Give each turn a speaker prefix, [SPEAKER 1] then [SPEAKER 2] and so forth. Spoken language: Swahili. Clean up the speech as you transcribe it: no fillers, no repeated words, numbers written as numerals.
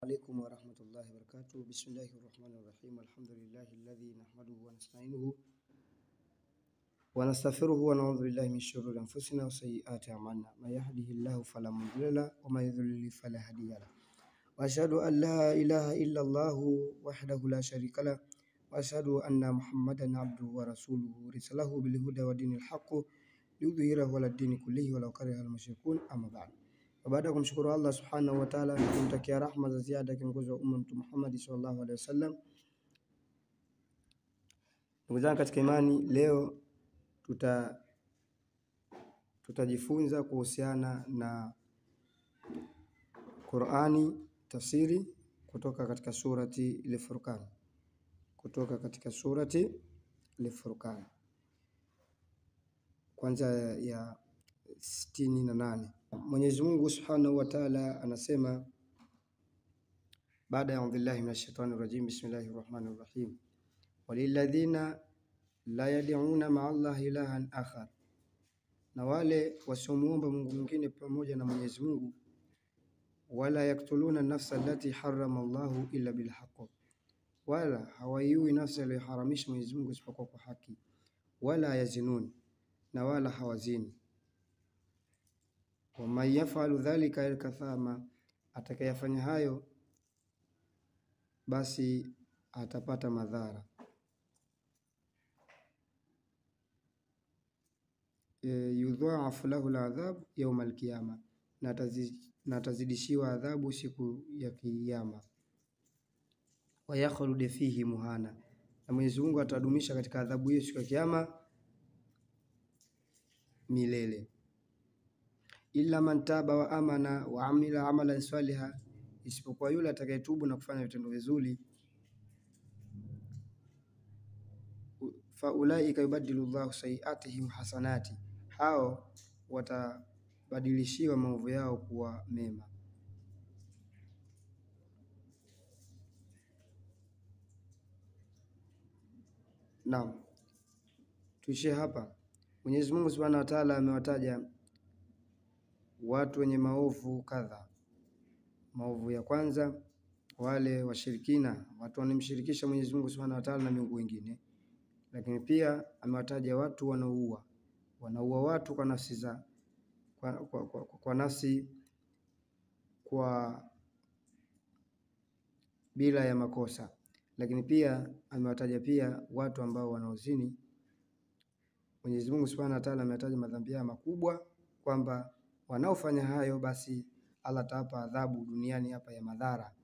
[SPEAKER 1] عليكم ورحمة الله وبركاته. بسم الله الرحمن الرحيم. الحمد لله الذي نحمده ونستعينه ونستغفره ونعوذ بالله من شرور أنفسنا وسيئات أعمالنا. من يهده الله فلا مضل له ومن يضلل فلا هادي له. وأشهد أن لا إله إلا الله وحده لا شريك له وأشهد أن محمدا عبده ورسوله رسله بالهدى ودين الحق ليظهره على الدين كله ولو كره المشركون. أما بعد. Baada ya kumshukuru Allah subhanahu wa ta'ala na kumtakia rahma za ziada kiongozi wa umma Mtume Muhammad sallallahu alaihi wasallam. Ndugu zangu katika imani, leo tutajifunza kuhusiana na Qur'ani tafsiri kutoka katika surati Al-Furqan. Kwanza ya 68. Mwenyezi Mungu Subhanahu wa Ta'ala anasema baada ya billahi minash shaitani rajim, bismillahir rahmanir rahim, walilladhina la yad'una ma'a Allahi ilahan akhar, na wale wasiomuomba Mungu mwingine pamoja na Mwenyezi Mungu, wala yaktuluna nafsa allati harrama Allahu illa bilhaqq, wala hawaiui nafsi aliyoharamisha Mwenyezi Mungu isipokuwa kwa haki, wala yazinun, na wala hawazini. Wa man yafalu dhalika yalkathama, atakayefanya hayo basi atapata madhara. Yudha'afu lahu al'adhab yawm al-qiyama, na atazidishiwa adhabu siku ya Kiyama. Wa yakhlud fihi muhana, na Mwenyezi Mungu atadumisha katika adhabu hiyo siku ya Kiyama milele. Illa man taba wa amana wa amila amalan saliha, isipokuwa yule atakayetubu na kufanya vitendo vizuri. Fa ulaika yubaddilu Allahu sayiatihim hasanati, hao watabadilishiwa maovu yao kuwa mema. Naam, tuishie hapa. Mwenyezi Mungu Subhanahu wa Ta'ala amewataja watu wenye maovu kadha. Maovu ya kwanza, wale washirikina, watu wanamshirikisha Mwenyezi Mungu Subhanahu wa Ta'ala na miungu wengine. Lakini pia amewataja watu wanaua watu kwa nafsi za kwa nafsi kwa bila ya makosa. Lakini pia amewataja pia watu ambao wanaozini. Mwenyezi Mungu Subhanahu wa Ta'ala ametaja madhambi ya makubwa kwamba wanaofanya hayo basi Allah atawapa adhabu duniani hapa ya madhara,